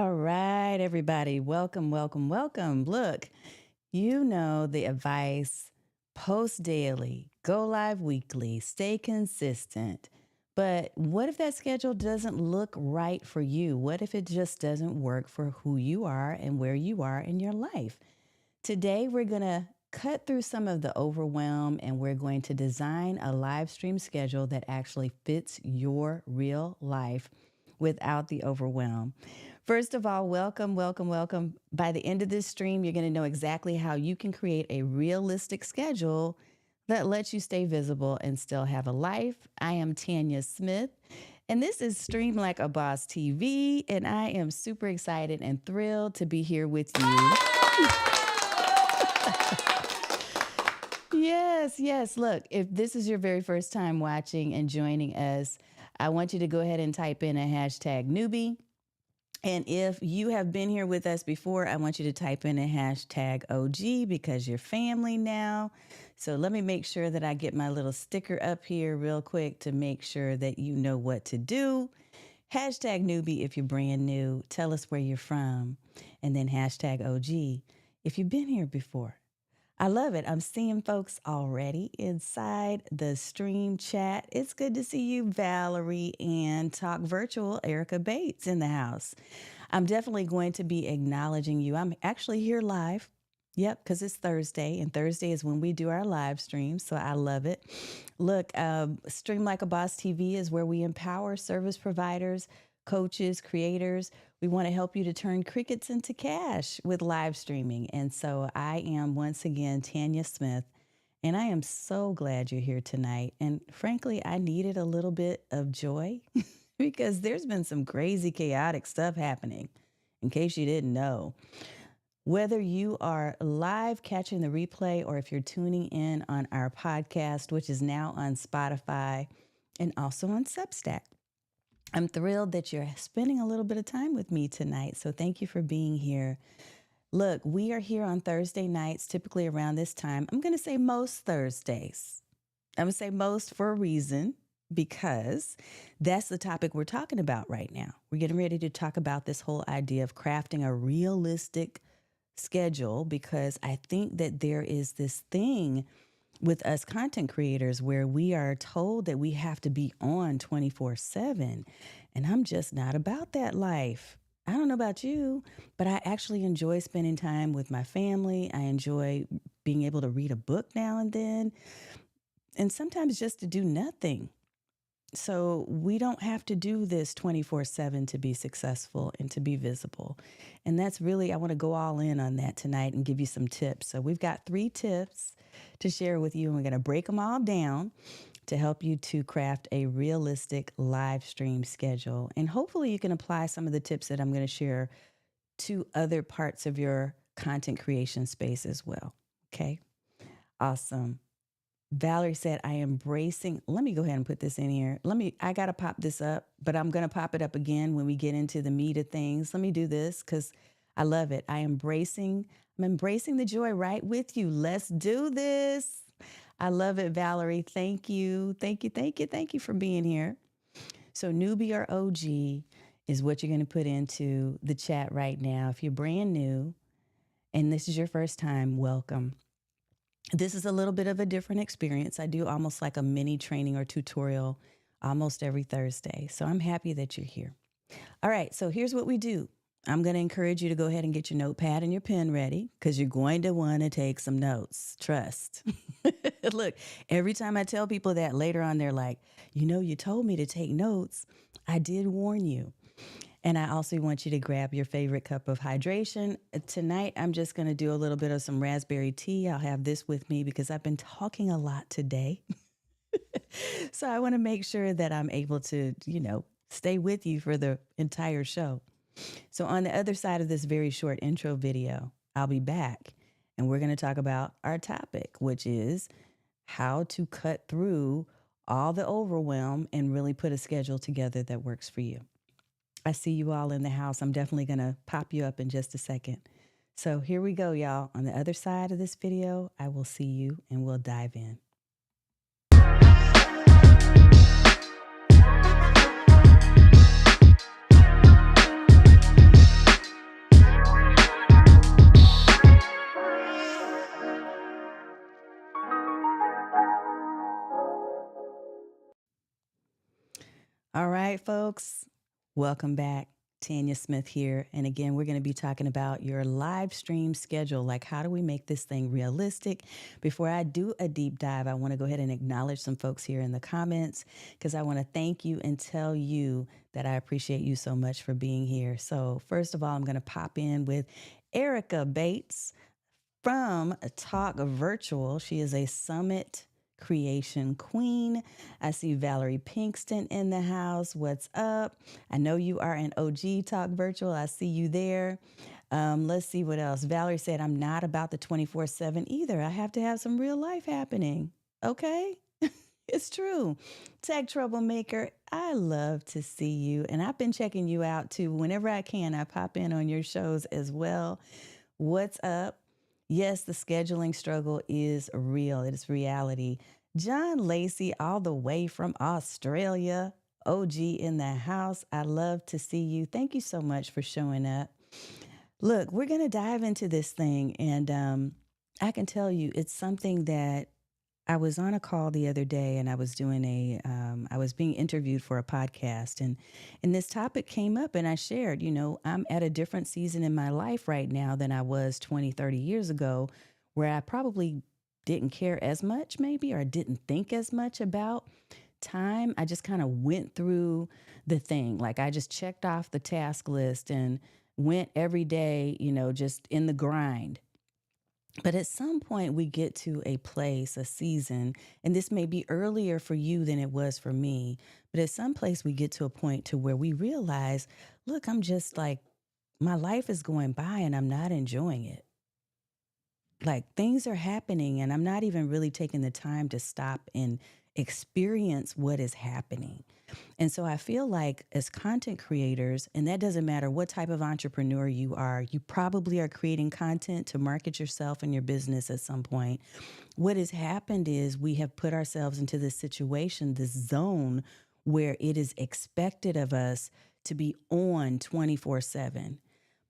All right, everybody. Welcome, welcome, welcome. Look, you know the advice: post daily, go live weekly, stay consistent. But what if that schedule doesn't look right for you? What if it just doesn't work for who you are and where you are in your life? Today, we're going to cut through some of the overwhelm and we're going to design a live stream schedule that actually fits your real life without the overwhelm. First of all, welcome, welcome, welcome. By the end of this stream, you're going to know exactly how you can create a realistic schedule that lets you stay visible and still have a life. I am Tanya Smith, and this is Stream Like a Boss TV, and I am super excited and thrilled to be here with you. Yes, yes. Look, if this is your very first time watching and joining us, I want you to go ahead and type in a hashtag newbie. And if you have been here with us before, I want you to type in a hashtag OG because you're family now. So let me make sure that I get my little sticker up here real quick to make sure that you know what to do. Hashtag newbie if you're brand new. Tell us where you're from. And then hashtag OG if you've been here before. I love it. I'm seeing folks already inside the stream chat. It's good to see you, Valerie, and Talk Virtual, Erica Bates in the house. I'm definitely going to be acknowledging you. I'm actually here live. Yep, because it's Thursday, and Thursday is when we do our live stream, so I love it. Look, Stream Like a Boss TV is where we empower service providers, coaches, creators. We want to help you to turn crickets into cash with live streaming. And so I am once again Tanya Smith, and I am so glad you're here tonight. And frankly, I needed a little bit of joy because there's been some crazy, chaotic stuff happening, in case you didn't know. Whether you are live catching the replay or if you're tuning in on our podcast, which is now on Spotify and also on Substack, I'm thrilled that you're spending a little bit of time with me tonight. So thank you for being here. Look, we are here on Thursday nights, typically around this time. I'm going to say most Thursdays. I'm going to say most for a reason, because that's the topic we're talking about right now. We're getting ready to talk about this whole idea of crafting a realistic schedule, because I think that there is this thing with us content creators where we are told that we have to be on 24/7. And I'm just not about that life. I don't know about you, but I actually enjoy spending time with my family. I enjoy being able to read a book now and then, and sometimes just to do nothing. So we don't have to do this 24/7 to be successful and to be visible. And that's really, I want to go all in on that tonight and give you some tips. So we've got 3 tips to share with you, and we're going to break them all down to help you to craft a realistic live stream schedule. And hopefully you can apply some of the tips that I'm going to share to other parts of your content creation space as well. Okay. Awesome. Valerie said, I am embracing. Let me go ahead and put this in here. I got to pop this up, but I'm going to pop it up again when we get into the meat of things. Let me do this because I love it. I'm embracing the joy right with you. Let's do this. I love it, Valerie. Thank you. Thank you. Thank you. Thank you for being here. So newbie or OG is what you're going to put into the chat right now. If you're brand new and this is your first time, welcome. This is a little bit of a different experience. I do almost like a mini training or tutorial almost every Thursday. So I'm happy that you're here. All right. So here's what we do. I'm going to encourage you to go ahead and get your notepad and your pen ready because you're going to want to take some notes. Trust. Look, every time I tell people that, later on, they're like, you told me to take notes. I did warn you. And I also want you to grab your favorite cup of hydration. Tonight, I'm just going to do a little bit of some raspberry tea. I'll have this with me because I've been talking a lot today. So I want to make sure that I'm able to, stay with you for the entire show. So on the other side of this very short intro video, I'll be back and we're going to talk about our topic, which is how to cut through all the overwhelm and really put a schedule together that works for you. I see you all in the house. I'm definitely going to pop you up in just a second. So here we go, y'all. On the other side of this video, I will see you and we'll dive in. All right, folks, welcome back. Tanya Smith here. And again, we're going to be talking about your live stream schedule. Like, how do we make this thing realistic? Before I do a deep dive, I want to go ahead and acknowledge some folks here in the comments because I want to thank you and tell you that I appreciate you so much for being here. So, first of all, I'm going to pop in with Erica Bates from Talk Virtual. She is a summit creation queen. I see Valerie Pinkston in the house. What's up? I know you are an OG Talk Virtual. I see you there. Let's see what else. Valerie said, I'm not about the 24/7 either. I have to have some real life happening. Okay. It's true. Tech Troublemaker, I love to see you. And I've been checking you out too. Whenever I can, I pop in on your shows as well. What's up? Yes, the scheduling struggle is real. It is reality. John Lacey, all the way from Australia, OG in the house. I love to see you. Thank you so much for showing up. Look, we're going to dive into this thing. And I can tell you, it's something that I was on a call the other day and I was I was being interviewed for a podcast and this topic came up and I shared, I'm at a different season in my life right now than I was 20, 30 years ago, where I probably didn't care as much maybe, or didn't think as much about time. I just kind of went through the thing. Like I just checked off the task list and went every day, just in the grind. But at some point, we get to a place, a season, and this may be earlier for you than it was for me. But at some place, we get to a point to where we realize, look, I'm just like, my life is going by and I'm not enjoying it. Like things are happening and I'm not even really taking the time to stop and experience what is happening. And so I feel like as content creators, and that doesn't matter what type of entrepreneur you are, you probably are creating content to market yourself and your business at some point. What has happened is we have put ourselves into this situation, this zone where it is expected of us to be on 24/7.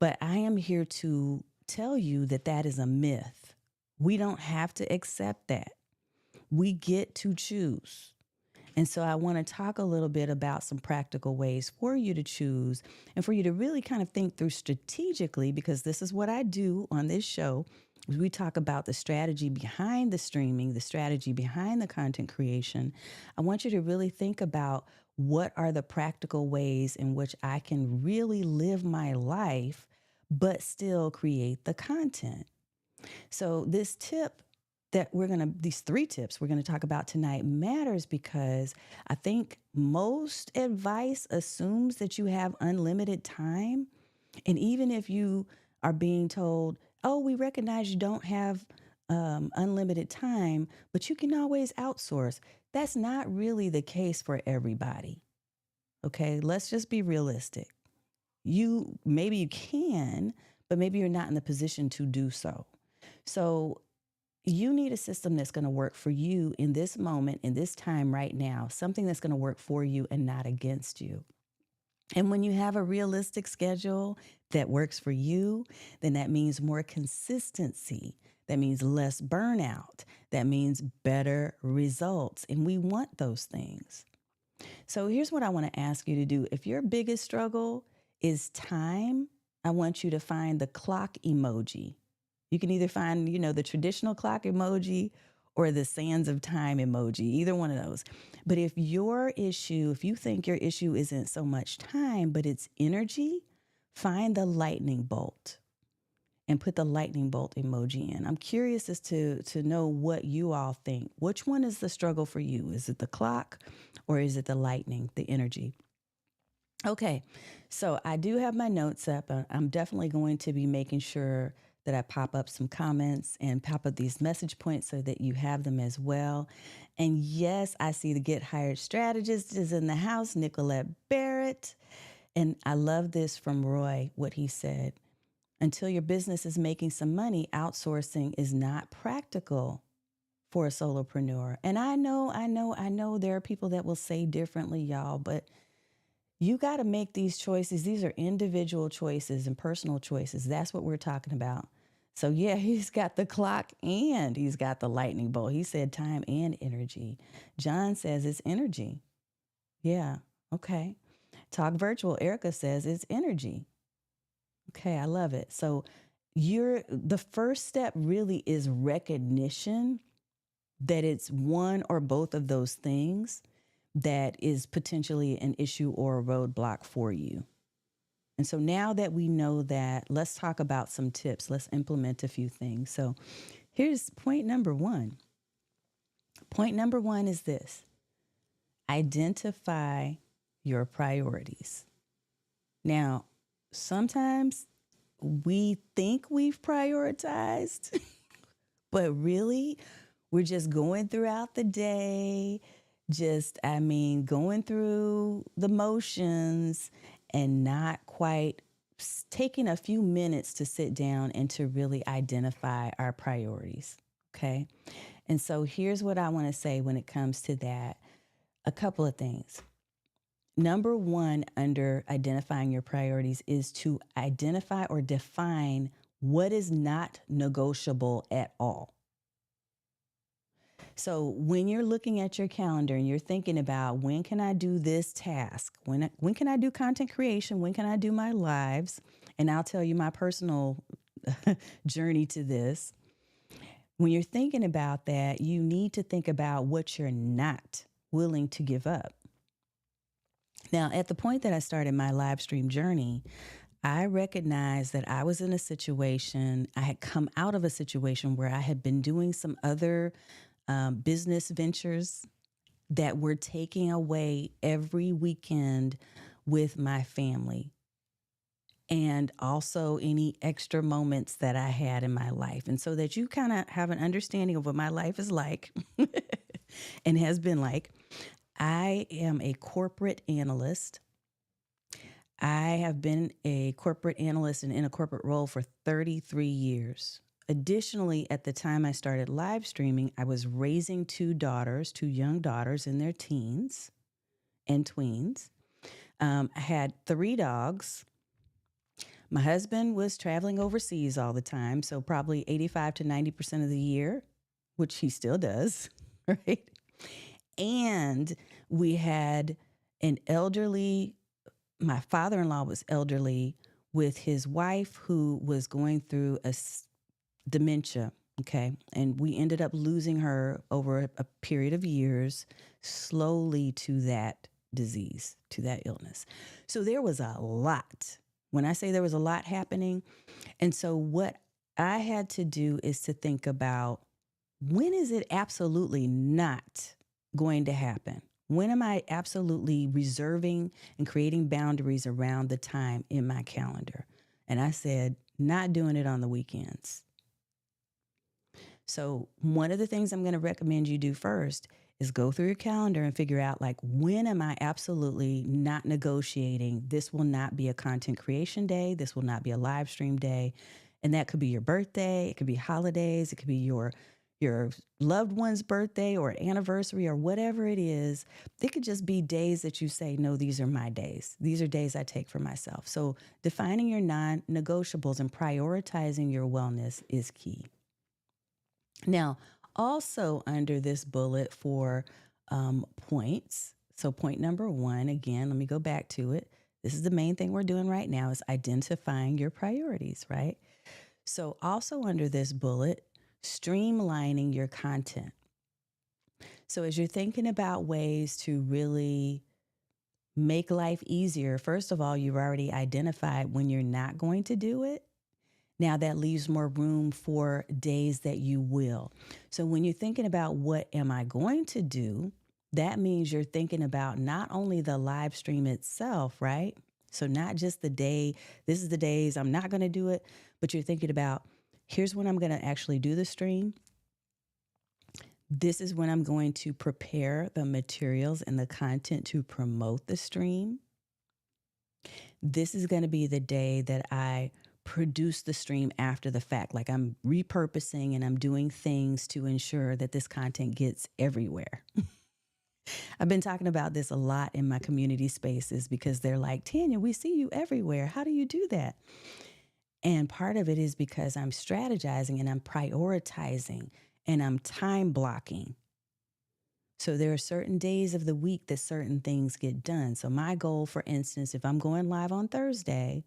But I am here to tell you that that is a myth. We don't have to accept that. We get to choose. And so I want to talk a little bit about some practical ways for you to choose and for you to really kind of think through strategically, because this is what I do on this show. We talk about the strategy behind the streaming, the strategy behind the content creation. I want you to really think about what are the practical ways in which I can really live my life, but still create the content. So this tip these 3 tips we're going to talk about tonight matters because I think most advice assumes that you have unlimited time. And even if you are being told, oh, we recognize you don't have unlimited time, but you can always outsource. That's not really the case for everybody. Okay, let's just be realistic. Maybe you can, but maybe you're not in the position to do so. So you need a system that's going to work for you in this moment, in this time right now, something that's going to work for you and not against you. And when you have a realistic schedule that works for you, then that means more consistency. That means less burnout. That means better results. And we want those things. So here's what I want to ask you to do. If your biggest struggle is time, I want you to find the clock emoji. You can either find, the traditional clock emoji or the sands of time emoji, either one of those. But if you think your issue isn't so much time, but it's energy, find the lightning bolt and put the lightning bolt emoji in. I'm curious as to know what you all think. Which one is the struggle for you? Is it the clock or is it the lightning, the energy? Okay, so I do have my notes up. I'm definitely going to be making sure that I pop up some comments and pop up these message points so that you have them as well. And yes, I see the Get Hired Strategist is in the house, Nicolette Barrett. And I love this from Roy, what he said. Until your business is making some money, outsourcing is not practical for a solopreneur. And I know there are people that will say differently, y'all, but you got to make these choices. These are individual choices and personal choices. That's what we're talking about. So yeah, he's got the clock and he's got the lightning bolt. He said time and energy. John says it's energy. Yeah. Okay. Talk virtual. Erica says it's energy. Okay, I love it. So the first step really is recognition that it's one or both of those things that is potentially an issue or a roadblock for you. And so now that we know that, let's talk about some tips. Let's implement a few things. So here's point number one. Point number one is this: identify your priorities. Now, sometimes we think we've prioritized, but really, we're just going throughout the day, going through the motions and not quite taking a few minutes to sit down and to really identify our priorities. Okay. And so here's what I want to say when it comes to that: a couple of things. Number one, under identifying your priorities, is to identify or define what is not negotiable at all. So when you're looking at your calendar and you're thinking about, when can I do this task? When can I do content creation? When can I do my lives? And I'll tell you my personal journey to this. When you're thinking about that, you need to think about what you're not willing to give up. Now, at the point that I started my live stream journey, I recognized that I was in a situation, I had come out of a situation where I had been doing some other business ventures that were taking away every weekend with my family, and also any extra moments that I had in my life. And so that you kind of have an understanding of what my life is like and has been like, I am a corporate analyst. I have been a corporate analyst and in a corporate role for 33 years. Additionally, at the time I started live streaming, I was raising two young daughters in their teens and tweens. I had 3 dogs. My husband was traveling overseas all the time, so probably 85 to 90% of the year, which he still does, right? And we had my father-in-law was elderly with his wife who was going through dementia. Okay. And we ended up losing her over a period of years, slowly, to that disease, to that illness. So there was a lot. When I say there was a lot happening. And so what I had to do is to think about, when is it absolutely not going to happen? When am I absolutely reserving and creating boundaries around the time in my calendar? And I said, not doing it on the weekends. So one of the things I'm going to recommend you do first is go through your calendar and figure out, like, when am I absolutely not negotiating? This will not be a content creation day. This will not be a live stream day. And that could be your birthday. It could be holidays. It could be your loved one's birthday or anniversary or whatever it is. It could just be days that you say, no, these are my days. These are days I take for myself. So defining your non-negotiables and prioritizing your wellness is key. Now, also under this bullet for points. So point number one, again, let me go back to it. This is the main thing we're doing right now, is identifying your priorities, right? So also under this bullet, streamlining your content. So as you're thinking about ways to really make life easier, first of all, you've already identified when you're not going to do it. Now that leaves more room for days that you will. So when you're thinking about what am I going to do, that means you're thinking about not only the live stream itself, right? So not just the day, this is the days I'm not going to do it, but you're thinking about, here's when I'm going to actually do the stream. This is when I'm going to prepare the materials and the content to promote the stream. This is going to be the day that I produce the stream after the fact. Like, I'm repurposing and I'm doing things to ensure that this content gets everywhere. I've been talking about this a lot in my community spaces because they're like, Tanya, we see you everywhere. How do you do that? And part of it is because I'm strategizing and I'm prioritizing and I'm time blocking. So there are certain days of the week that certain things get done. So my goal, for instance, if I'm going live on Thursday,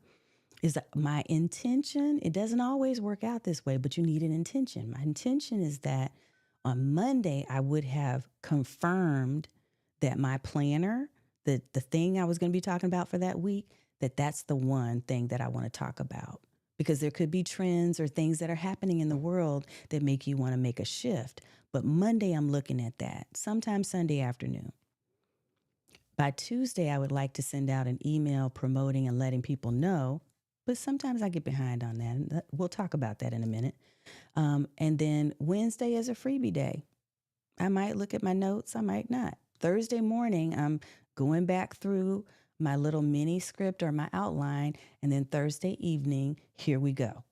is that my intention, it doesn't always work out this way, but you need an intention. My intention is that on Monday, I would have confirmed that my planner, the thing I was going to be talking about for that week, that's the one thing that I want to talk about. Because there could be trends or things that are happening in the world that make you want to make a shift. But Monday, I'm looking at that, sometime Sunday afternoon. By Tuesday, I would like to send out an email promoting and letting people know, but sometimes I get behind on that. And we'll talk about that in a minute. And then Wednesday is a freebie day. I might look at my notes, I might not. Thursday morning, I'm going back through my little mini script or my outline, and then Thursday evening, here we go.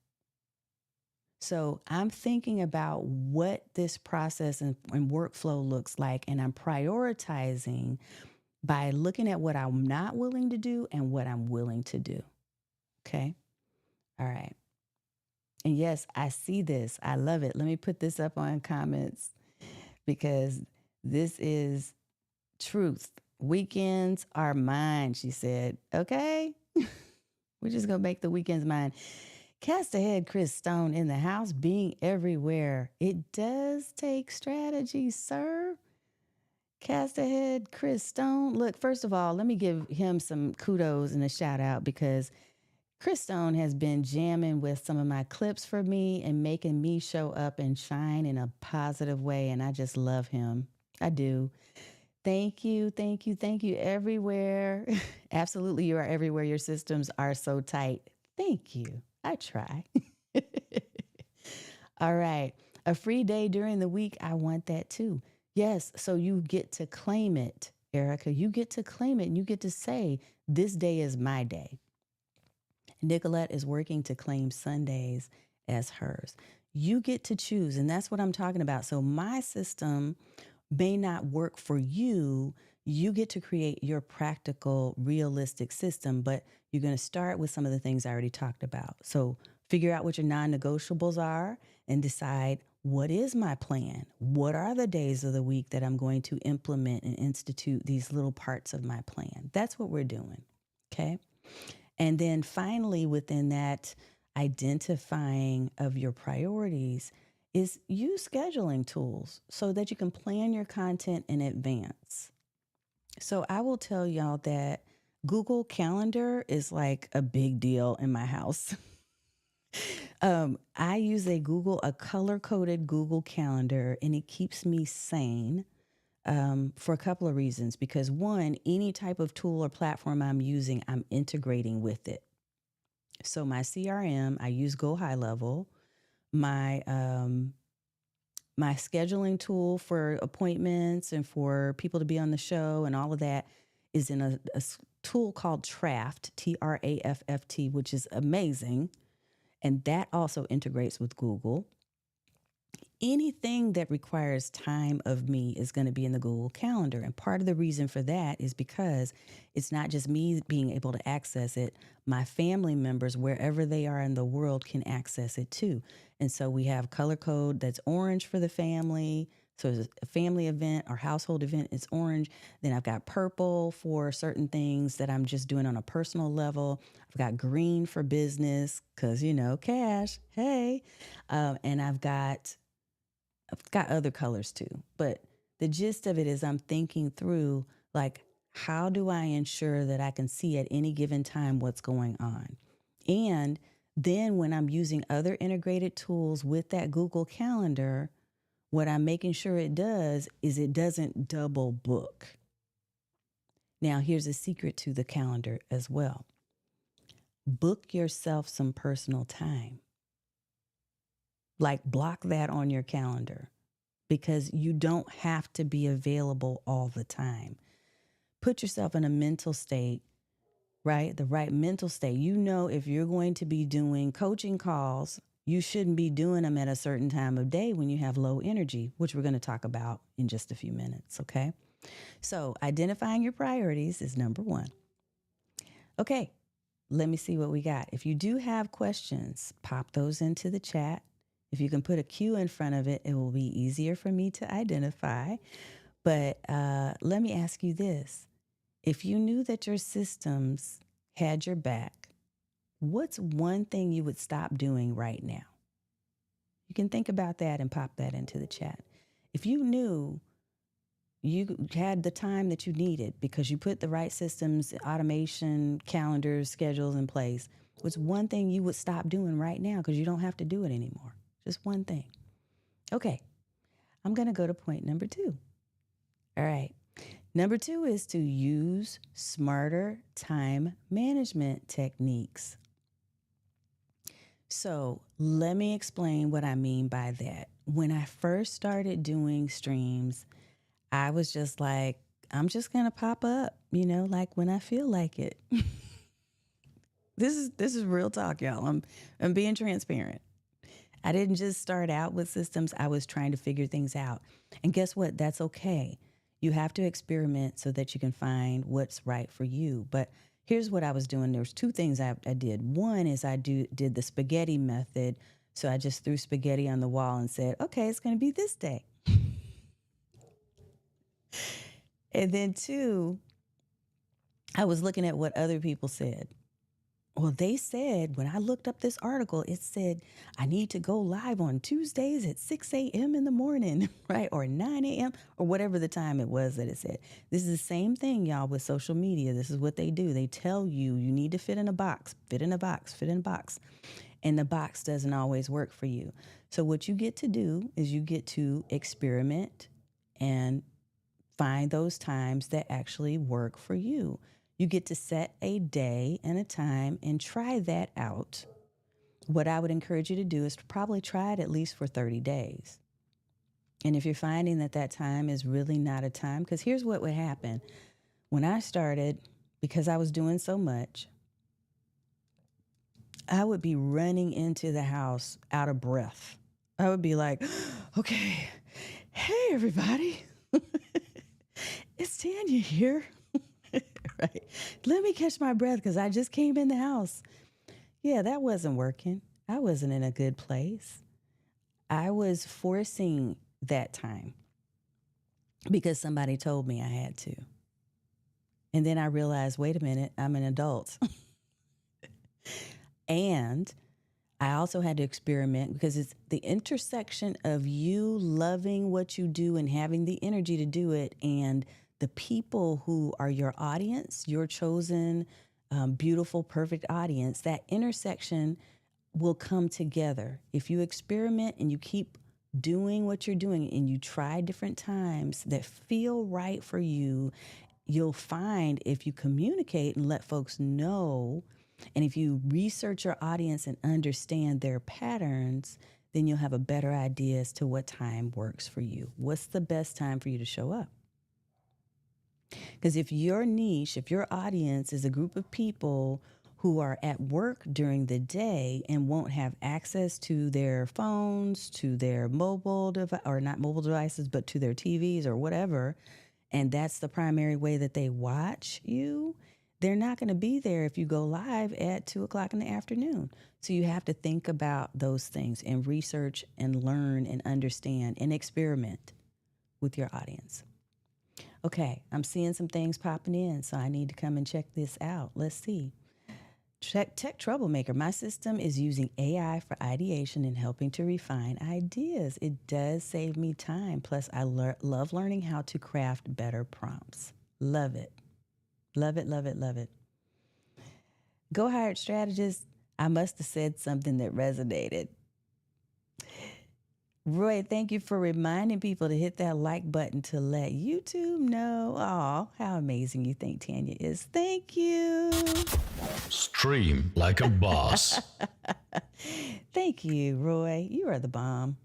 So I'm thinking about what this process and workflow looks like, and I'm prioritizing by looking at what I'm not willing to do and what I'm willing to do. Okay? All right. And yes, I see this. I love it. Let me put this up on comments because this is truth. Weekends are mine, she said. Okay? We're just going to make the weekends mine. Cast ahead, Chris Stone in the house, being everywhere. It does take strategy, sir. Cast ahead, Chris Stone. Look, first of all, let me give him some kudos and a shout out because Chris Stone has been jamming with some of my clips for me and making me show up and shine in a positive way. And I just love him. I do. Thank you. Thank you. Thank you. Everywhere. Absolutely. You are everywhere. Your systems are so tight. Thank you. I try. All right. A free day during the week. I want that too. Yes. So you get to claim it, Erica. You get to claim it and you get to say, this day is my day. Nicolette is working to claim Sundays as hers. You get to choose. And that's what I'm talking about. So my system may not work for you. You get to create your practical, realistic system, but you're going to start with some of the things I already talked about. So figure out what your non-negotiables are and decide, what is my plan? What are the days of the week that I'm going to implement and institute these little parts of my plan? That's what we're doing. Okay. And then finally, within that identifying of your priorities, is use scheduling tools so that you can plan your content in advance. So I will tell y'all that Google Calendar is like a big deal in my house. I use a color-coded Google Calendar, and it keeps me sane for a couple of reasons. Because one, any type of tool or platform I'm using, I'm integrating with it. So my CRM, I use Go High Level. My scheduling tool for appointments and for people to be on the show and all of that is in a tool called Traft, Trafft, which is amazing. And that also integrates with Google. Anything that requires time of me is going to be in the Google Calendar. And part of the reason for that is because it's not just me being able to access it. My family members, wherever they are in the world, can access it too. And so we have color code that's orange for the family. So it's a family event or household event, it's orange. Then I've got purple for certain things that I'm just doing on a personal level. I've got green for business because, cash. Hey. And I've got other colors too, but the gist of it is I'm thinking through, like, how do I ensure that I can see at any given time what's going on? And then when I'm using other integrated tools with that Google Calendar, what I'm making sure it does is it doesn't double book. Now, here's a secret to the calendar as well. Book yourself some personal time. Like, block that on your calendar, because you don't have to be available all the time. Put yourself in a mental state, right? The right mental state. If you're going to be doing coaching calls, you shouldn't be doing them at a certain time of day when you have low energy, which we're going to talk about in just a few minutes, okay? So identifying your priorities is number one. Okay, let me see what we got. If you do have questions, pop those into the chat. If you can put a Q in front of it, it will be easier for me to identify. But let me ask you this. If you knew that your systems had your back, what's one thing you would stop doing right now? You can think about that and pop that into the chat. If you knew you had the time that you needed because you put the right systems, automation, calendars, schedules in place, what's one thing you would stop doing right now because you don't have to do it anymore? Just one thing. Okay, I'm going to go to point number 2. All right. Number 2 is to use smarter time management techniques. So let me explain what I mean by that. When I first started doing streams, I was just like, I'm just going to pop up, like when I feel like it. This is real talk, y'all. I'm being transparent. I didn't just start out with systems. I was trying to figure things out. And guess what? That's okay. You have to experiment so that you can find what's right for you. But here's what I was doing. There's 2 things I did. One is I did the spaghetti method. So I just threw spaghetti on the wall and said, okay, it's going to be this day. And then 2, I was looking at what other people said. Well, they said, when I looked up this article, it said, I need to go live on Tuesdays at 6 a.m. in the morning, right? Or 9 a.m. or whatever the time it was that it said. This is the same thing, y'all, with social media. This is what they do. They tell you need to fit in a box, fit in a box, fit in a box. And the box doesn't always work for you. So what you get to do is you get to experiment and find those times that actually work for you. You get to set a day and a time and try that out. What I would encourage you to do is to probably try it at least for 30 days. And if you're finding that time is really not a time, because here's what would happen. When I started, because I was doing so much, I would be running into the house out of breath. I would be like, okay, hey, everybody. It's Tanya here. Right. Let me catch my breath because I just came in the house. Yeah, that wasn't working. I wasn't in a good place. I was forcing that time because somebody told me I had to. And then I realized, wait a minute, I'm an adult. And I also had to experiment because it's the intersection of you loving what you do and having the energy to do it and the people who are your audience, your chosen, beautiful, perfect audience, that intersection will come together. If you experiment and you keep doing what you're doing and you try different times that feel right for you, you'll find if you communicate and let folks know, and if you research your audience and understand their patterns, then you'll have a better idea as to what time works for you. What's the best time for you to show up? Because if your niche, if your audience is a group of people who are at work during the day and won't have access to their phones, to their or not mobile devices, but to their TVs or whatever, and that's the primary way that they watch you, they're not going to be there if you go live at 2:00 in the afternoon. So you have to think about those things and research and learn and understand and experiment with your audience. Okay, I'm seeing some things popping in, so I need to come and check this out. Let's see. Tech Troublemaker. My system is using AI for ideation and helping to refine ideas. It does save me time. Plus, I love learning how to craft better prompts. Love it. Love it, love it, love it. Go Hired Strategist. I must have said something that resonated. Roy, thank you for reminding people to hit that like button to let YouTube know. Oh, how amazing you think Tanya is. Thank you. Stream like a boss. Thank you, Roy. You are the bomb.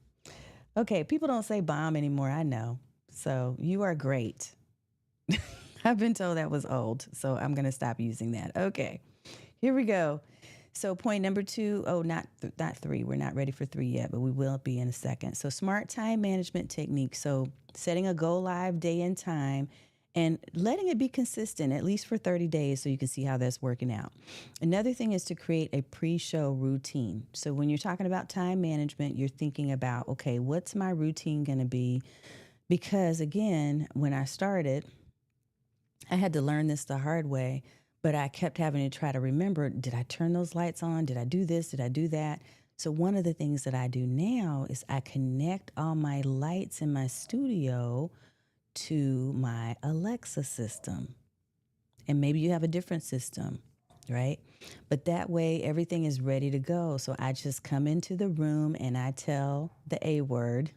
Okay, people don't say bomb anymore, I know. So you are great. I've been told that was old, so I'm going to stop using that. Okay, here we go. So point number 2, not 3. We're not ready for 3 yet, but we will be in a second. So smart time management technique. So setting a go live day and time and letting it be consistent, at least for 30 days, so you can see how that's working out. Another thing is to create a pre-show routine. So when you're talking about time management, you're thinking about, okay, what's my routine going to be Because again, when I started, I had to learn this the hard way, but I kept having to try to remember, did I turn those lights on? Did I do this? Did I do that? So one of the things that I do now is I connect all my lights in my studio to my Alexa system. And maybe you have a different system, right? But that way everything is ready to go. So I just come into the room and I tell the A word,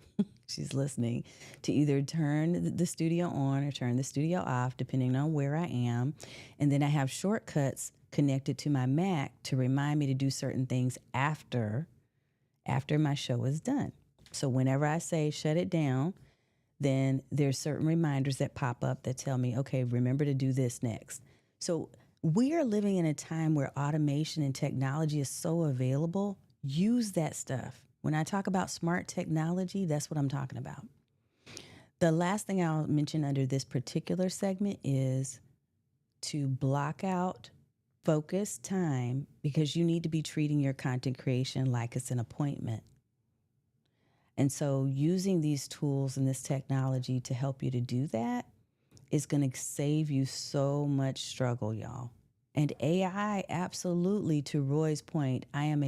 she's listening, to either turn the studio on or turn the studio off, depending on where I am. And then I have shortcuts connected to my Mac to remind me to do certain things after my show is done. So whenever I say shut it down, then there's certain reminders that pop up that tell me, okay, remember to do this next. So we are living in a time where automation and technology is so available. Use that stuff. When I talk about smart technology, that's what I'm talking about. The last thing I'll mention under this particular segment is to block out focused time, because you need to be treating your content creation like it's an appointment. And so using these tools and this technology to help you to do that is going to save you so much struggle, y'all. And AI, absolutely, to Roy's point, I'm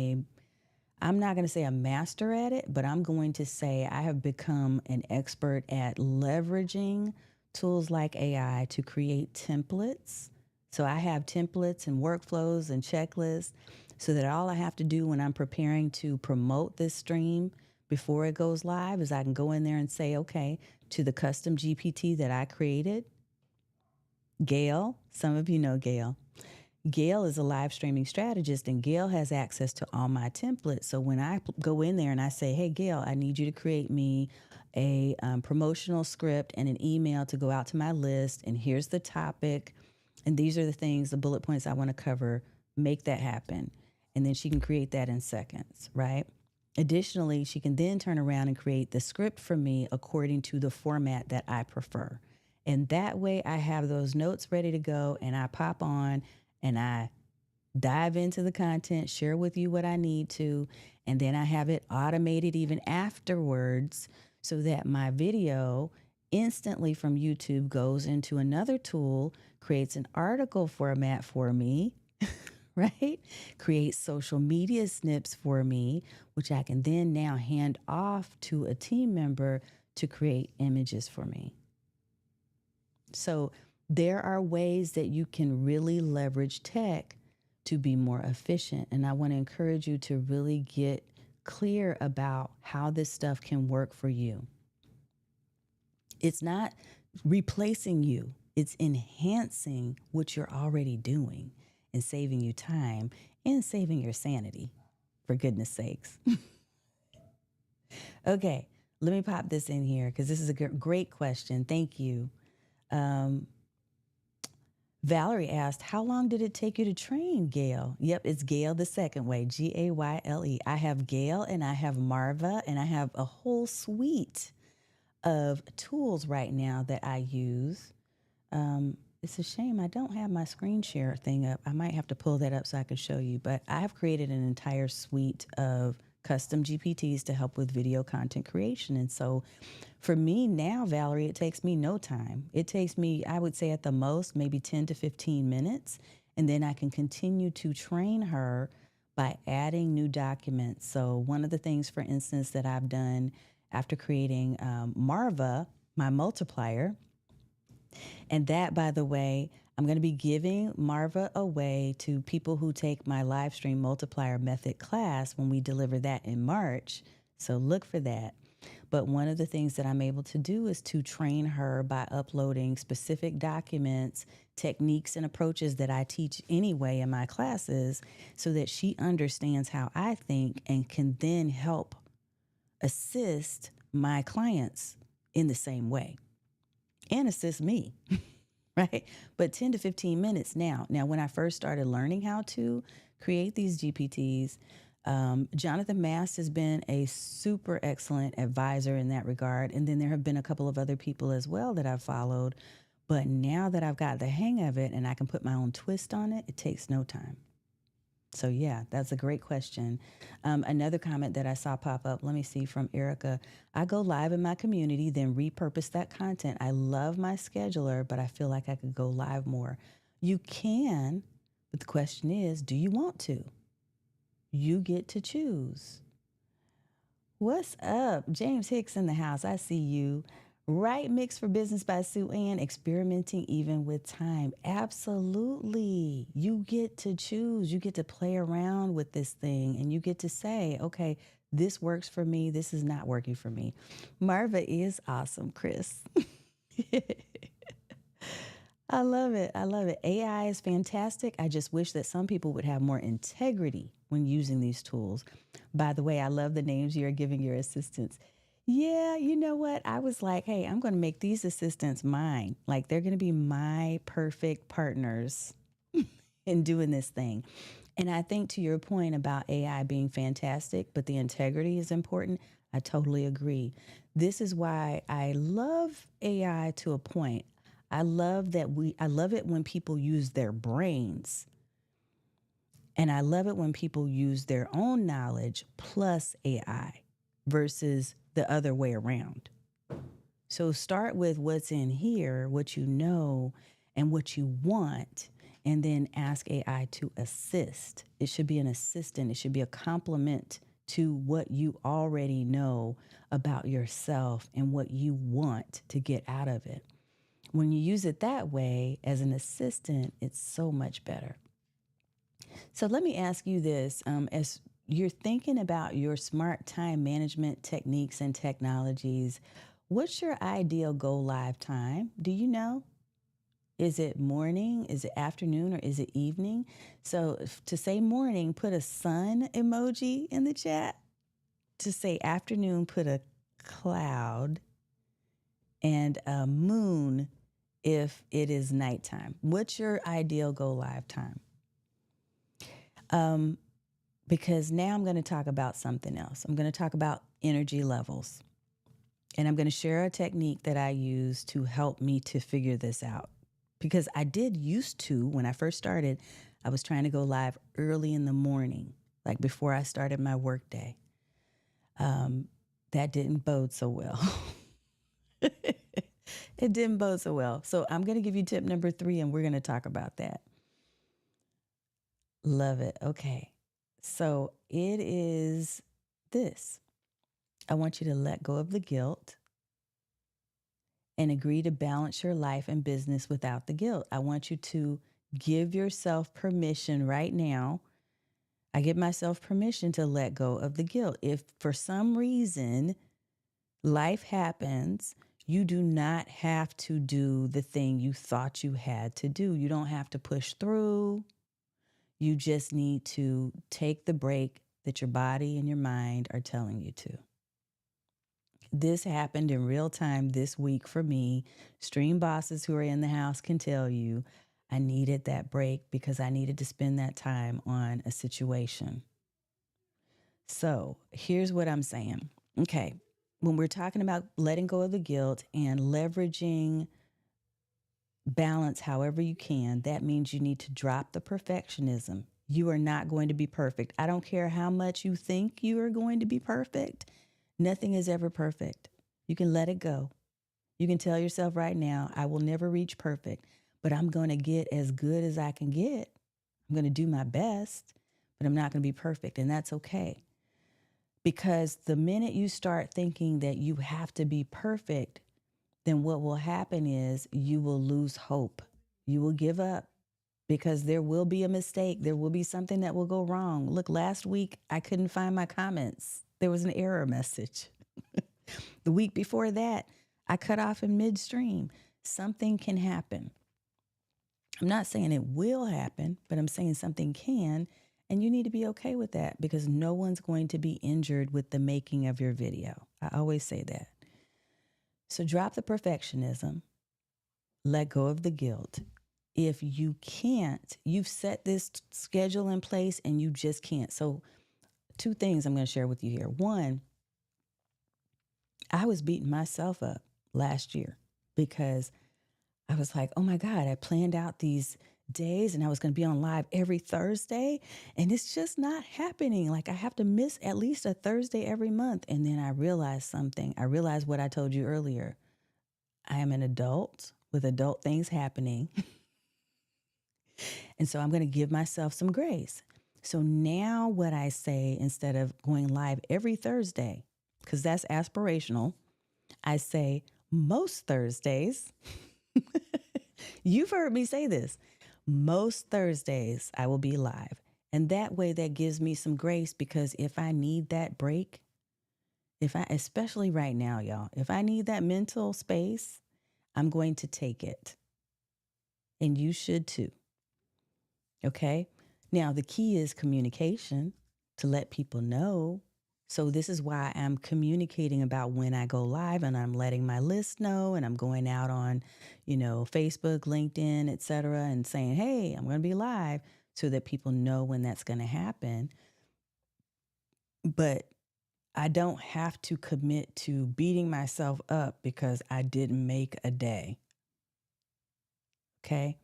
not going to say a master at it, but I'm going to say I have become an expert at leveraging tools like AI to create templates. So I have templates and workflows and checklists so that all I have to do when I'm preparing to promote this stream before it goes live is I can go in there and say, okay, to the custom GPT that I created, Gail, some of you know Gail. Gail is a live streaming strategist, and Gail has access to all my templates. So when I go in there and I say, hey, Gail, I need you to create me a promotional script and an email to go out to my list, and here's the topic, and these are the things, the bullet points I want to cover, make that happen. And then she can create that in seconds, right? Additionally, she can then turn around and create the script for me according to the format that I prefer. And that way I have those notes ready to go, and I pop on and I dive into the content, share with you what I need to, and then I have it automated even afterwards so that my video instantly from YouTube goes into another tool, creates an article format for me, right? Create social media snips for me, which I can then now hand off to a team member to create images for me. So there are ways that you can really leverage tech to be more efficient. And I want to encourage you to really get clear about how this stuff can work for you. It's not replacing you. It's enhancing what you're already doing and saving you time and saving your sanity, for goodness sakes. Okay, let me pop this in here because this is a great question. Thank you. Valerie asked, how long did it take you to train Gail? Yep, it's Gail the second way, Gayle. I have Gail and I have Marva, and I have a whole suite of tools right now that I use. It's a shame I don't have my screen share thing up. I might have to pull that up so I can show you, but I have created an entire suite of custom GPTs to help with video content creation. And so for me now, Valerie, it takes me no time. It takes me, I would say at the most, maybe 10 to 15 minutes. And then I can continue to train her by adding new documents. So one of the things, for instance, that I've done after creating Marva, my multiplier, and that, by the way, I'm going to be giving Marva away to people who take my live stream multiplier method class when we deliver that in March. So look for that. But one of the things that I'm able to do is to train her by uploading specific documents, techniques, and approaches that I teach anyway in my classes so that she understands how I think and can then help assist my clients in the same way and assist me, right? But 10 to 15 minutes now. Now, when I first started learning how to create these GPTs, Jonathan Mast has been a super excellent advisor in that regard. And then there have been a couple of other people as well that I've followed. But now that I've got the hang of it and I can put my own twist on it, it takes no time. So, yeah, that's a great question. Another comment that I saw pop up, let me see, from Erica. I go live in my community, then repurpose that content. I love my scheduler, but I feel like I could go live more. You can, but the question is, do you want to? You get to choose. What's up? James Hicks in the house. I see you. Right mix for business by Sue Ann, experimenting even with time. Absolutely. You get to choose. You get to play around with this thing and you get to say, okay, this works for me. This is not working for me. Marva is awesome, Chris. I love it. I love it. AI is fantastic. I just wish that some people would have more integrity when using these tools. By the way, I love the names you're giving your assistants. Yeah, you know what? I was like, hey, I'm going to make these assistants mine. Like they're going to be my perfect partners in doing this thing. And I think to your point about AI being fantastic, but the integrity is important, I totally agree. This is why I love AI to a point. I love it when people use their brains. And I love it when people use their own knowledge plus AI versus the other way around. So start with what's in here, what you know, and what you want, and then ask AI to assist. It should be an assistant, it should be a complement to what you already know about yourself and what you want to get out of it. When you use it that way as an assistant, it's so much better. So let me ask you this. As you're thinking about your smart time management techniques and technologies, what's your ideal go live time? Do you know? Is it morning? Is it afternoon? Or is it evening? So to say morning, put a sun emoji in the chat. To say afternoon, put a cloud and a moon if it is nighttime. What's your ideal go live time? Because now I'm going to talk about something else. I'm going to talk about energy levels. And I'm going to share a technique that I use to help me to figure this out. Because I did used to, when I first started, I was trying to go live early in the morning, like before I started my workday. That didn't bode so well. It didn't bode so well. So I'm going to give you tip number 3, and we're going to talk about that. Love it. Okay. So it is this. I want you to let go of the guilt and agree to balance your life and business without the guilt. I want you to give yourself permission right now. I give myself permission to let go of the guilt. If for some reason life happens, you do not have to do the thing you thought you had to do. You don't have to push through. You just need to take the break that your body and your mind are telling you to. This happened in real time this week for me. Stream bosses who are in the house can tell you I needed that break because I needed to spend that time on a situation. So here's what I'm saying. Okay, when we're talking about letting go of the guilt and leveraging balance however you can, that means you need to drop the perfectionism. You are not going to be perfect. I don't care how much you think you are going to be perfect. Nothing is ever perfect. You can let it go. You can tell yourself right now, I will never reach perfect, but I'm going to get as good as I can get. I'm going to do my best, but I'm not going to be perfect. And that's okay. Because the minute you start thinking that you have to be perfect, then what will happen is you will lose hope. You will give up because there will be a mistake. There will be something that will go wrong. Look, last week, I couldn't find my comments. There was an error message. The week before that, I cut off in midstream. Something can happen. I'm not saying it will happen, but I'm saying something can, and you need to be okay with that because no one's going to be injured with the making of your video. I always say that. So drop the perfectionism, let go of the guilt. If you can't, you've set this schedule in place and you just can't. So 2 things I'm going to share with you here. One, I was beating myself up last year because I was like, oh my God, I planned out these days and I was going to be on live every Thursday, and it's just not happening. Like I have to miss at least a Thursday every month. And then I realized something. I realized what I told you earlier. I am an adult with adult things happening. And so I'm going to give myself some grace. So now what I say, instead of going live every Thursday, because that's aspirational, I say most Thursdays. You've heard me say this. Most Thursdays I will be live. And that way that gives me some grace, because if I need that break, especially right now, y'all, if I need that mental space, I'm going to take it. And you should too. Okay. Now, the key is communication, to let people know. So this is why I'm communicating about when I go live, and I'm letting my list know, and I'm going out on, Facebook, LinkedIn, etc., and saying, hey, I'm going to be live, so that people know when that's going to happen. But I don't have to commit to beating myself up because I didn't make a day. Okay.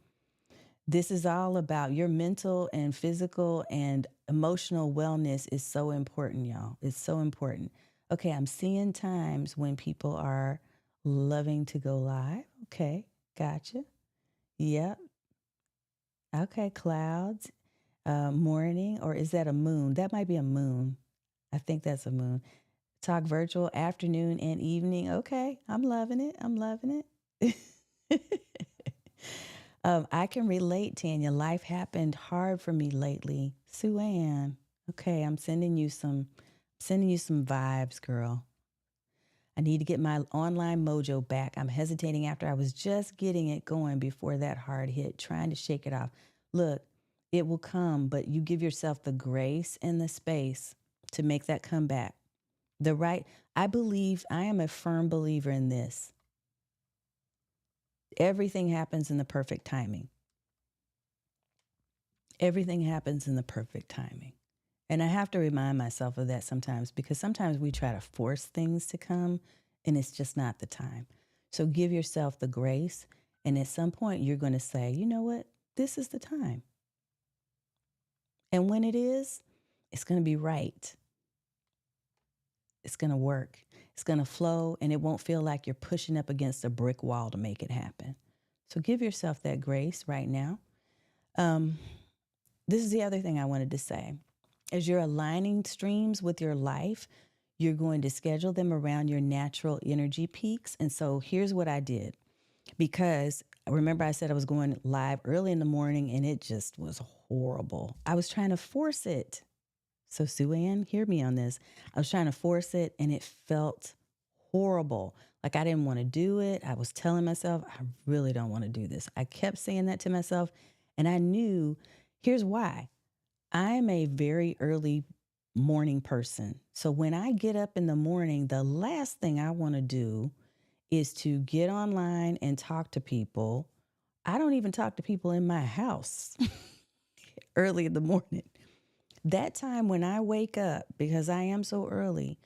This is all about your mental and physical and emotional wellness is so important, y'all. It's so important. Okay, I'm seeing times when people are loving to go live. Okay, gotcha. Yep. Okay, clouds, morning, or is that a moon? That might be a moon. I think that's a moon. Talk virtual, afternoon and evening. Okay, I'm loving it. I'm loving it. I can relate, Tanya. Life happened hard for me lately. Sue Ann. Okay, I'm sending you some vibes, girl. I need to get my online mojo back. I'm hesitating after I was just getting it going before that hard hit, trying to shake it off. Look, it will come, but you give yourself the grace and the space to make that come back. I am a firm believer in this. Everything happens in the perfect timing. Everything happens in the perfect timing. And I have to remind myself of that sometimes, because sometimes we try to force things to come and it's just not the time. So give yourself the grace. And at some point you're going to say, you know what? This is the time. And when it is, it's going to be right. It's going to work. It's going to flow, and it won't feel like you're pushing up against a brick wall to make it happen. So give yourself that grace right now. This is the other thing I wanted to say. As you're aligning streams with your life, you're going to schedule them around your natural energy peaks. And so here's what I did. Because remember I said I was going live early in the morning, and it just was horrible. I was trying to force it. So Sue Ann, hear me on this. I was trying to force it, and it felt horrible. Like I didn't want to do it. I was telling myself, I really don't want to do this. I kept saying that to myself, and I knew, here's why. I'm a very early morning person. So when I get up in the morning, the last thing I want to do is to get online and talk to people. I don't even talk to people in my house early in the morning. That time when I wake up, because I am so early,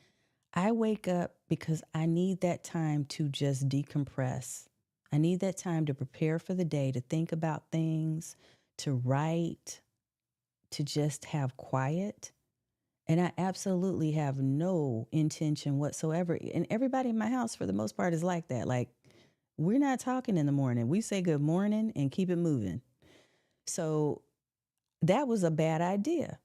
I wake up because I need that time to just decompress. I need that time to prepare for the day, to think about things, to write, to just have quiet. And I absolutely have no intention whatsoever. And everybody in my house, for the most part, is like that. Like, we're not talking in the morning. We say good morning and keep it moving. So that was a bad idea.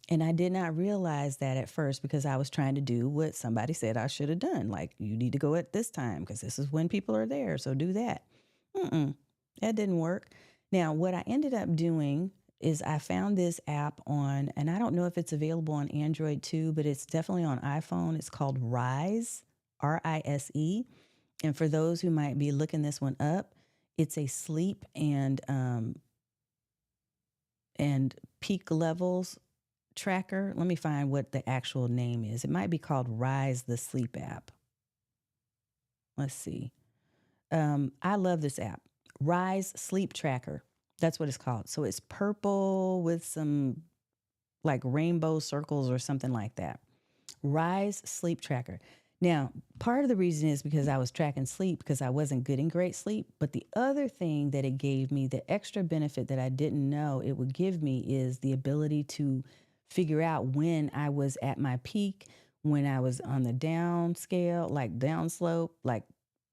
And I did not realize that at first, because I was trying to do what somebody said I should have done. Like, you need to go at this time because this is when people are there. So do that. That didn't work. Now, what I ended up doing is I found this app on, and I don't know if it's available on Android too, but it's definitely on iPhone. It's called Rise, Rise. And for those who might be looking this one up, it's a sleep and peak levels tracker. Let me find what the actual name is. It might be called Rise the Sleep app. Let's see. I love this app. Rise Sleep Tracker. That's what it's called. So it's purple with some like rainbow circles or something like that. Rise Sleep Tracker. Now, part of the reason is because I was tracking sleep because I wasn't getting great sleep. But the other thing that it gave me, the extra benefit that I didn't know it would give me, is the ability to figure out when I was at my peak, when I was on the down scale, like down slope, like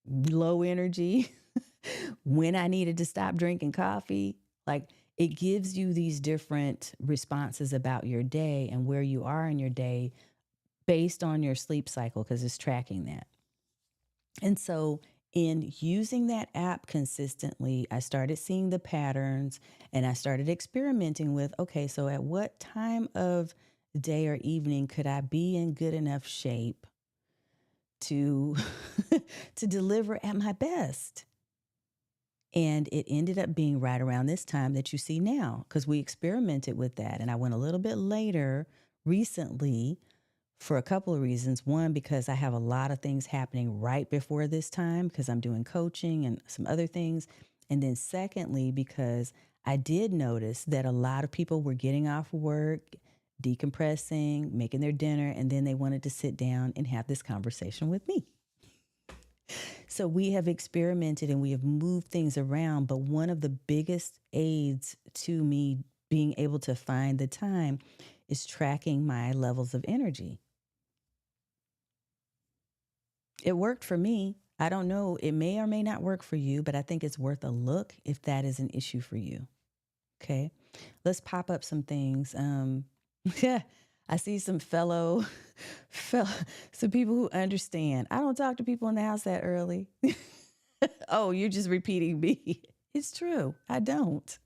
low energy, when I needed to stop drinking coffee. Like, it gives you these different responses about your day and where you are in your day based on your sleep cycle because it's tracking that. And so, in using that app consistently, I started seeing the patterns and I started experimenting with, okay, so at what time of day or evening could I be in good enough shape to to deliver at my best? And it ended up being right around this time that you see now because we experimented with that. And I went a little bit later recently for a couple of reasons. One, because I have a lot of things happening right before this time because I'm doing coaching and some other things. And then secondly, because I did notice that a lot of people were getting off work, decompressing, making their dinner, and then they wanted to sit down and have this conversation with me. So we have experimented and we have moved things around. But one of the biggest aids to me being able to find the time is tracking my levels of energy. It worked for me. I don't know. It may or may not work for you, but I think it's worth a look if that is an issue for you. Okay. Let's pop up some things. Yeah, I see some some people who understand. I don't talk to people in the house that early. Oh, you're just repeating me. It's true. I don't.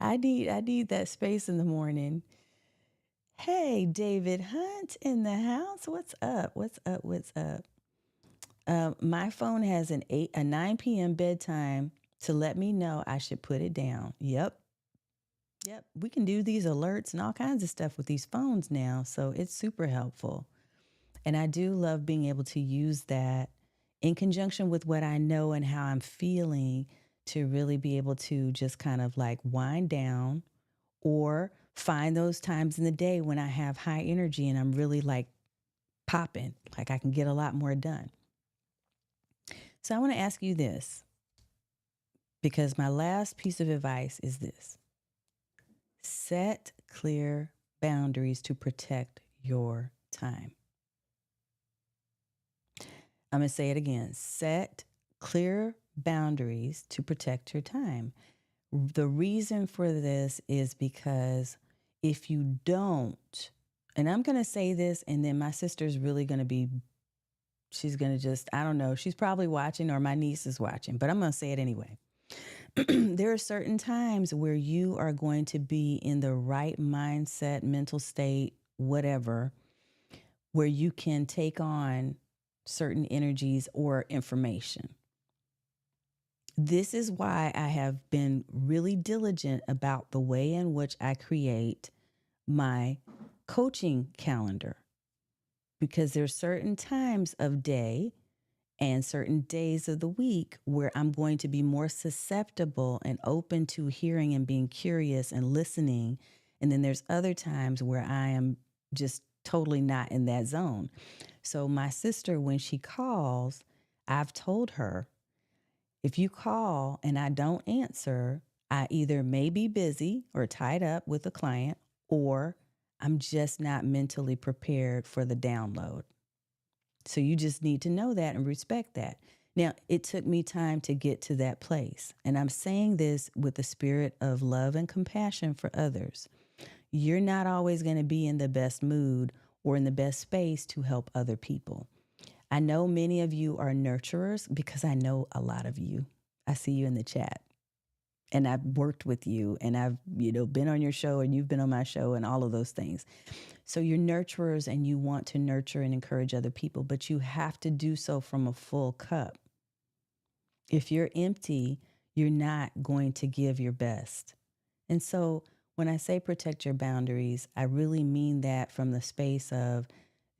I need that space in the morning. Hey, David Hunt in the house. What's up? What's up? What's up? My phone has a 9 p.m. bedtime to let me know I should put it down. Yep. Yep. We can do these alerts and all kinds of stuff with these phones now. So it's super helpful. And I do love being able to use that in conjunction with what I know and how I'm feeling to really be able to just kind of like wind down or find those times in the day when I have high energy and I'm really like popping, like I can get a lot more done. So I want to ask you this because my last piece of advice is this: set clear boundaries to protect your time. I'm going to say it again. Set clear boundaries to protect your time. The reason for this is because if you don't, and I'm going to say this, and then my sister's really going to be, she's going to just, I don't know, she's probably watching or my niece is watching, but I'm going to say it anyway. There are certain times where you are going to be in the right mindset, mental state, whatever, where you can take on certain energies or information. This is why I have been really diligent about the way in which I create my coaching calendar, because there's certain times of day and certain days of the week where I'm going to be more susceptible and open to hearing and being curious and listening. And then there's other times where I am just totally not in that zone. So my sister, when she calls, I've told her, if you call and I don't answer, I either may be busy or tied up with a client, or I'm just not mentally prepared for the download. So you just need to know that and respect that. Now, it took me time to get to that place. And I'm saying this with the spirit of love and compassion for others. You're not always going to be in the best mood or in the best space to help other people. I know many of you are nurturers because I know a lot of you. I see you in the chat. And I've worked with you and I've, been on your show and you've been on my show and all of those things. So you're nurturers and you want to nurture and encourage other people, but you have to do so from a full cup. If you're empty, you're not going to give your best. And so when I say protect your boundaries, I really mean that from the space of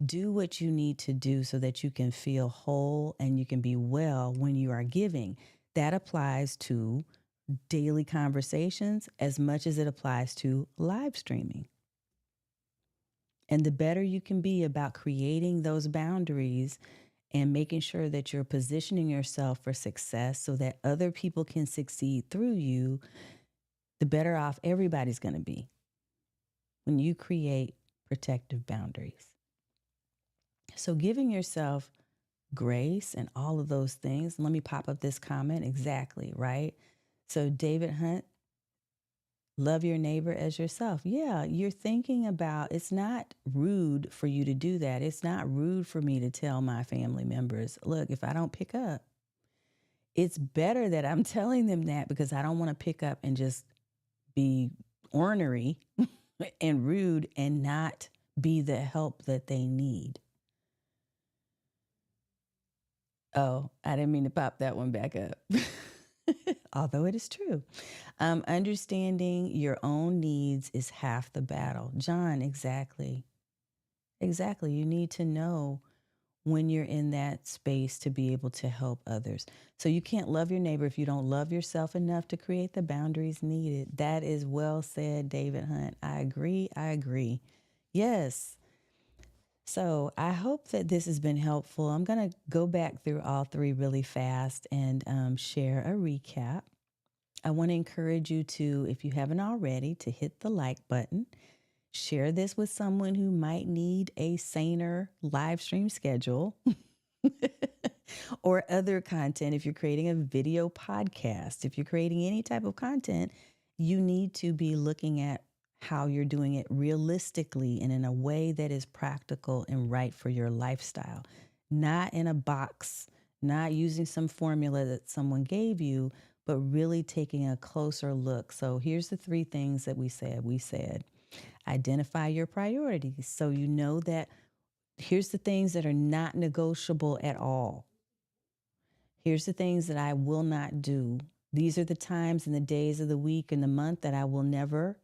do what you need to do so that you can feel whole and you can be well when you are giving. That applies to daily conversations as much as it applies to live streaming. And the better you can be about creating those boundaries and making sure that you're positioning yourself for success so that other people can succeed through you, the better off everybody's going to be when you create protective boundaries. So giving yourself grace and all of those things. Let me pop up this comment. Exactly, right? So David Hunt, love your neighbor as yourself. Yeah, you're thinking about, it's not rude for you to do that. It's not rude for me to tell my family members, look, if I don't pick up, it's better that I'm telling them that because I don't want to pick up and just be ornery and rude and not be the help that they need. Oh, I didn't mean to pop that one back up. Although it is true. Understanding your own needs is half the battle. John, exactly. Exactly. You need to know when you're in that space to be able to help others. So you can't love your neighbor if you don't love yourself enough to create the boundaries needed. That is well said, David Hunt. I agree. I agree. Yes. So I hope that this has been helpful. I'm going to go back through all three really fast and share a recap. I want to encourage you to, if you haven't already, to hit the like button. Share this with someone who might need a saner live stream schedule or other content. If you're creating a video podcast, if you're creating any type of content, you need to be looking at how you're doing it realistically and in a way that is practical and right for your lifestyle, not in a box, not using some formula that someone gave you, but really taking a closer look. So here's the three things that we said. We said, identify your priorities. So you know that here's the things that are not negotiable at all. Here's the things that I will not do. These are the times and the days of the week and the month that I will never.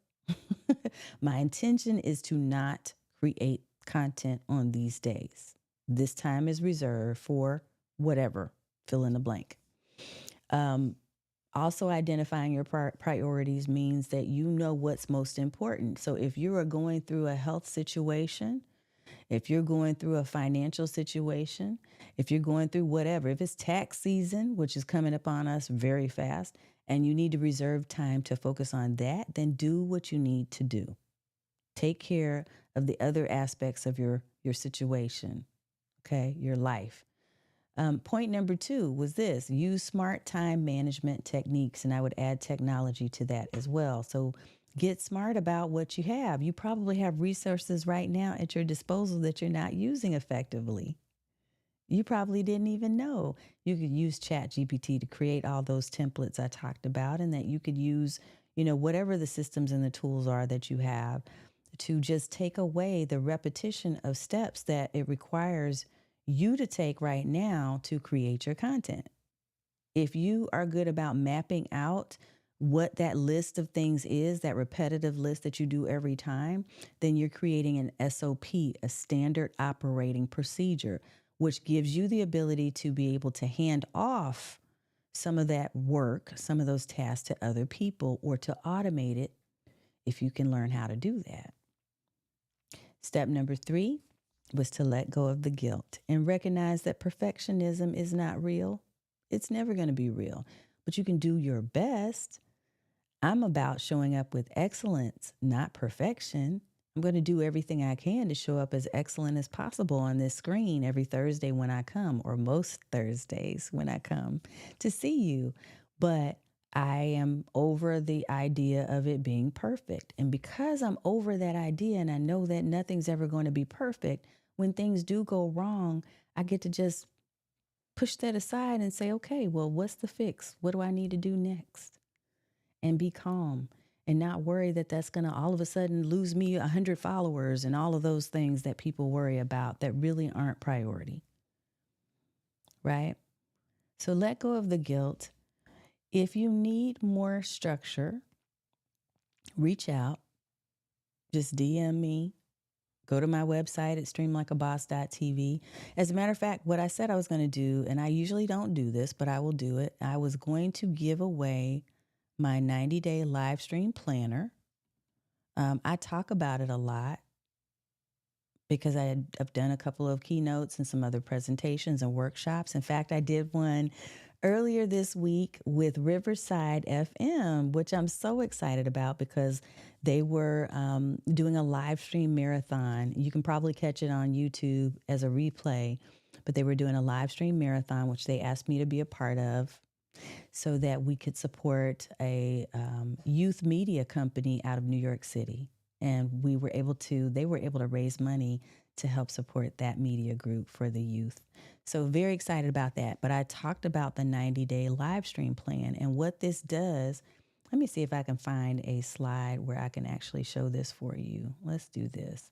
My intention is to not create content on these days. This time is reserved for whatever, fill in the blank. Also, identifying your priorities means that you know what's most important. So if you are going through a health situation, if you're going through a financial situation, if you're going through whatever, if it's tax season, which is coming up on us very fast, and you need to reserve time to focus on that, then do what you need to do. Take care of the other aspects of your situation, okay, your life. Point number 2 was this: use smart time management techniques, and I would add technology to that as well. So get smart about what you have. You probably have resources right now at your disposal that you're not using effectively. You probably didn't even know. You could use ChatGPT to create all those templates I talked about, and that you could use, whatever the systems and the tools are that you have to just take away the repetition of steps that it requires you to take right now to create your content. If you are good about mapping out what that list of things is, that repetitive list that you do every time, then you're creating an SOP, a standard operating procedure, which gives you the ability to be able to hand off some of that work, some of those tasks to other people, or to automate it if you can learn how to do that. Step number 3 was to let go of the guilt and recognize that perfectionism is not real. It's never going to be real, but you can do your best. I'm about showing up with excellence, not perfection. I'm going to do everything I can to show up as excellent as possible on this screen every Thursday when I come, or most Thursdays when I come to see you. But I am over the idea of it being perfect. And because I'm over that idea and I know that nothing's ever going to be perfect, when things do go wrong, I get to just push that aside and say, okay, well, what's the fix? What do I need to do next? And be calm and not worry that that's going to all of a sudden lose me 100 followers and all of those things that people worry about that really aren't priority. Right? So let go of the guilt. If you need more structure, reach out, just DM me, go to my website at streamlikeaboss.tv. As a matter of fact, what I said I was going to do, and I usually don't do this, but I will do it. I was going to give away my 90-day live stream planner. I talk about it a lot. because I've done a couple of keynotes and some other presentations and workshops. In fact, I did one earlier this week with Riverside FM, which I'm so excited about because they were doing a live stream marathon. You can probably catch it on YouTube as a replay, but they were doing a live stream marathon, which they asked me to be a part of so that we could support a youth media company out of New York City. And they were able to raise money to help support that media group for the youth. So very excited about that. But I talked about the 90-day live stream plan and what this does. Let me see if I can find a slide where I can actually show this for you. Let's do this.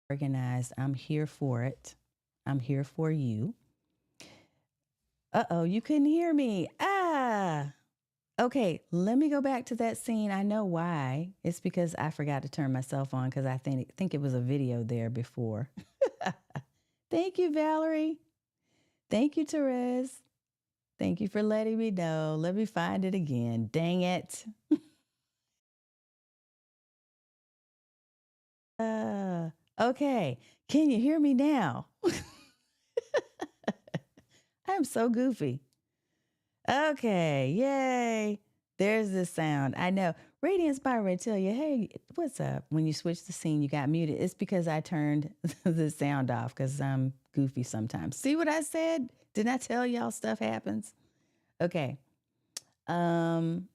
Organized. I'm here for it. I'm here for you. Uh-oh, you couldn't hear me. Ah. Okay, let me go back to that scene. I know why. It's because I forgot to turn myself on because I think it was a video there before. Thank you, Valerie. Thank you, Therese. Thank you for letting me know. Let me find it again. Dang it. Okay, can you hear me now? I'm so goofy. Okay, yay. There's the sound. I know. Radiance Byron tell you, hey, what's up? When you switch the scene, you got muted. It's because I turned the sound off because I'm goofy sometimes. See what I said? Didn't I tell y'all stuff happens? Okay. Um,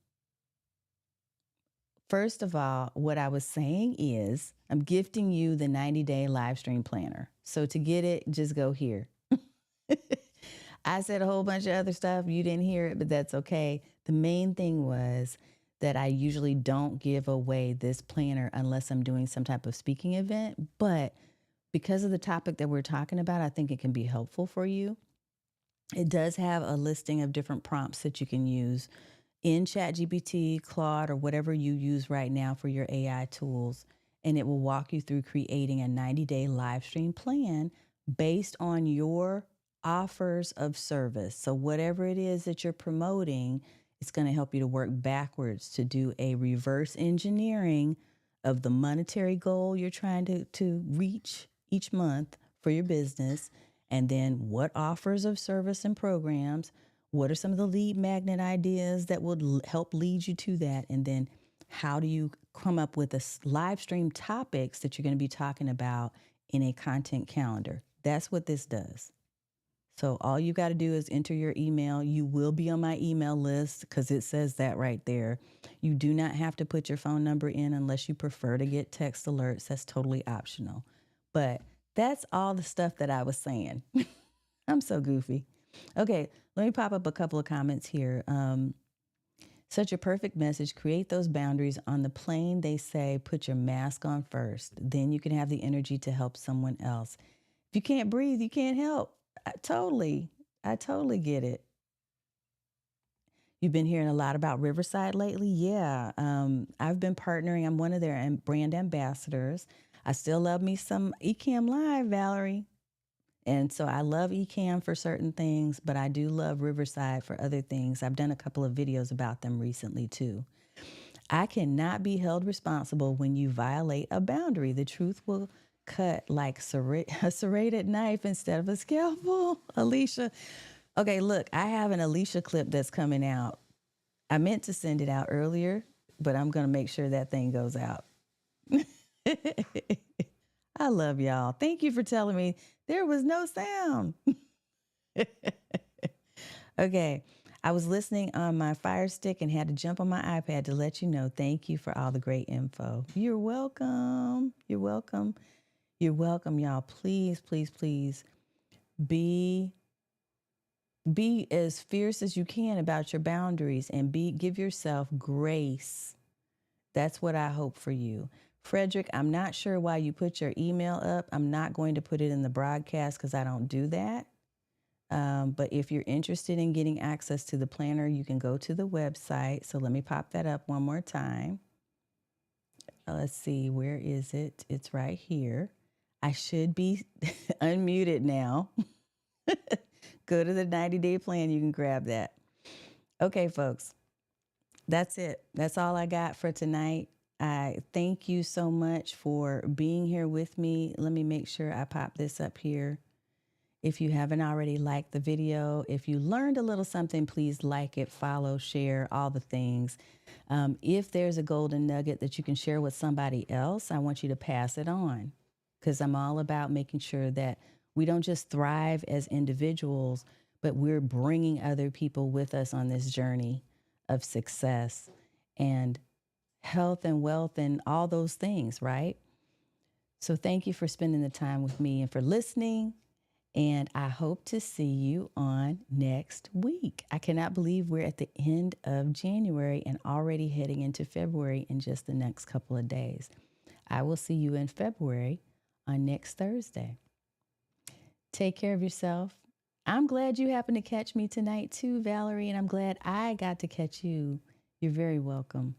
First of all, what I was saying is I'm gifting you the 90-day live stream planner. So to get it, just go here. I said a whole bunch of other stuff. You didn't hear it, but that's okay. The main thing was that I usually don't give away this planner unless I'm doing some type of speaking event. But because of the topic that we're talking about, I think it can be helpful for you. It does have a listing of different prompts that you can use in ChatGPT, Claude, or whatever you use right now for your AI tools. And it will walk you through creating a 90-day live stream plan based on your offers of service. So whatever it is that you're promoting, it's going to help you to work backwards to do a reverse engineering of the monetary goal you're trying to reach each month for your business. And then what offers of service and programs, what are some of the lead magnet ideas that will help lead you to that? And then how do you come up with live stream topics that you're going to be talking about in a content calendar? That's what this does. So all you got to do is enter your email. You will be on my email list because it says that right there. You do not have to put your phone number in unless you prefer to get text alerts. That's totally optional. But that's all the stuff that I was saying. I'm so goofy. Okay, let me pop up a couple of comments here. Such a perfect message. Create those boundaries. On the plane, they say, put your mask on first. Then you can have the energy to help someone else. If you can't breathe, you can't help. I totally get it. You've been hearing a lot about Riverside lately. Yeah. I've been partnering. I'm one of their brand ambassadors. I still love me some Ecamm Live, Valerie. And so I love Ecamm for certain things, but I do love Riverside for other things. I've done a couple of videos about them recently too. I cannot be held responsible when you violate a boundary. The truth will cut like a serrated knife instead of a scalpel. Alicia. Okay, look, I have an Alicia clip that's coming out. I meant to send it out earlier, but I'm going to make sure that thing goes out. I love y'all. Thank you for telling me there was no sound. Okay. I was listening on my Fire Stick and had to jump on my iPad to let you know. Thank you for all the great info. You're welcome. You're welcome. You're welcome, y'all. Please, please, please be as fierce as you can about your boundaries and give yourself grace. That's what I hope for you. Frederick, I'm not sure why you put your email up. I'm not going to put it in the broadcast because I don't do that. But if you're interested in getting access to the planner, you can go to the website. So let me pop that up one more time. Let's see, where is it? It's right here. I should be unmuted now. Go to the 90-day plan. You can grab that. Okay, folks, that's it. That's all I got for tonight. I thank you so much for being here with me. Let me make sure I pop this up here. If you haven't already liked the video, if you learned a little something, please like it, follow, share, all the things. If there's a golden nugget that you can share with somebody else, I want you to pass it on because I'm all about making sure that we don't just thrive as individuals, but we're bringing other people with us on this journey of success and health and wealth and all those things, right? So thank you for spending the time with me and for listening. And I hope to see you on next week. I cannot believe we're at the end of January and already heading into February in just the next couple of days. I will see you in February on next Thursday. Take care of yourself. I'm glad you happened to catch me tonight too, Valerie, and I'm glad I got to catch you. You're very welcome.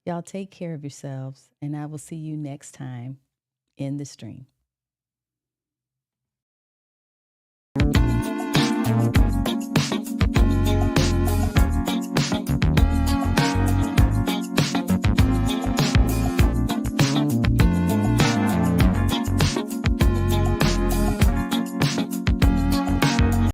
Y'all take care of yourselves, and I will see you next time in the stream.